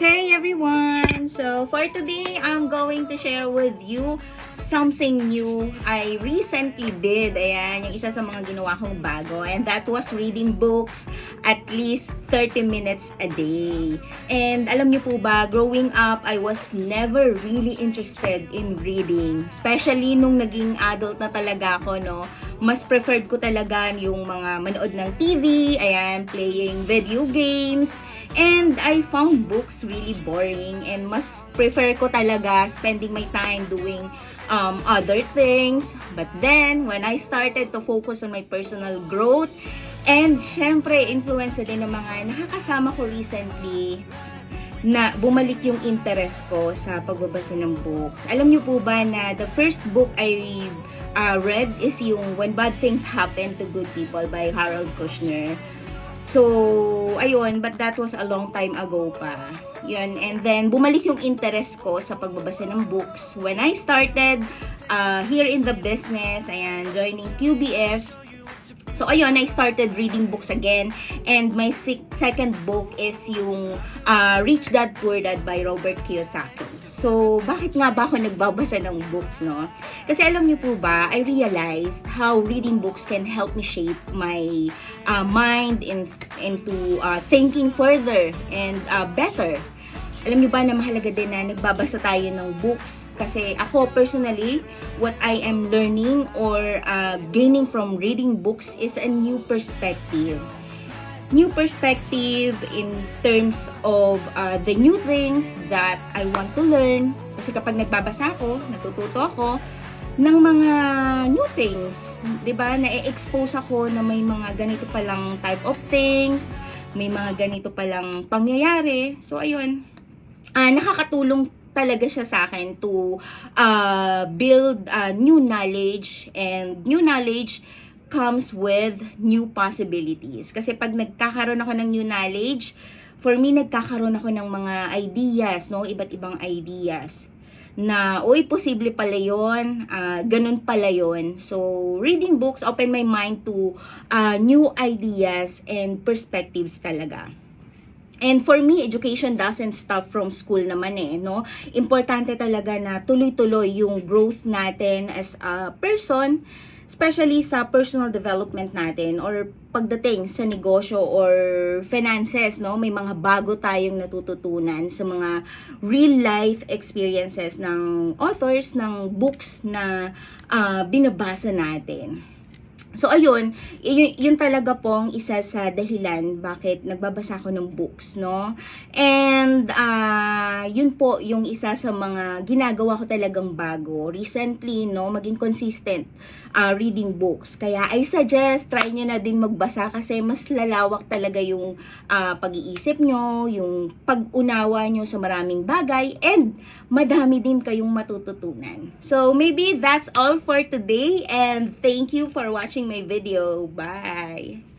Hey everyone! So for today, I'm going to share with you something new I recently did. Ayan, yung isa sa mga ginawa kong bago. And that was reading books at least 30 minutes a day. And alam niyo po ba, growing up, I was never really interested in reading. Especially nung naging adult na talaga ako, no? Mas preferred ko talaga yung mga manood ng TV, ayan, playing video games. And I found books really boring and mas prefer ko talaga spending my time doing other things. But then, when I started to focus on my personal growth, and syempre, influence din ng mga nakakasama ko recently, na bumalik yung interest ko sa pagbabasa ng books. Alam niyo po ba na the first book I read is yung When Bad Things Happen to Good People by Harold Kushner. So, ayun, but that was a long time ago pa. Yun, and then bumalik yung interest ko sa pagbabasa ng books when I started here in the business, ayan, joining QBS. So, ayun, I started reading books again. And my second book is yung Rich Dad Poor Dad by Robert Kiyosaki. So, bakit nga ba ako nagbabasa ng books, no? Kasi alam niyo po ba, I realized how reading books can help me shape my mind into thinking further and better. Alam niyo ba na mahalaga din na nagbabasa tayo ng books? Kasi ako personally, what I am learning or gaining from reading books is a new perspective. New perspective in terms of the new things that I want to learn. Kasi kapag nagbabasa ako, natututo ako ng mga new things. 'Di ba? Na-expose ako na may mga ganito palang type of things, may mga ganito palang pangyayari. So ayun, nakakatulong talaga siya sa akin to build new knowledge, and new knowledge comes with new possibilities. Kasi pag nagkakaroon ako ng new knowledge, for me, nagkakaroon ako ng mga ideas, no? Iba't ibang ideas na, uy, posible pala yun, ganun pala yun. So, reading books open my mind to new ideas and perspectives talaga. And for me, education doesn't stop from school naman no? Importante talaga na tuloy-tuloy yung growth natin as a person, especially sa personal development natin or pagdating sa negosyo or finances, no? May mga bago tayong natututunan sa mga real life experiences ng authors, ng books na binabasa natin. So, ayun, yun talaga pong isa sa dahilan bakit nagbabasa ako ng books, no? And, yun po yung isa sa mga ginagawa ko talagang bago. Recently, no, maging consistent reading books. Kaya, I suggest, try nyo na din magbasa kasi mas lalawak talaga yung pag-iisip nyo, yung pag-unawa nyo sa maraming bagay, and madami din kayong matututunan. So, maybe that's all for today, and thank you for watching my video. Bye!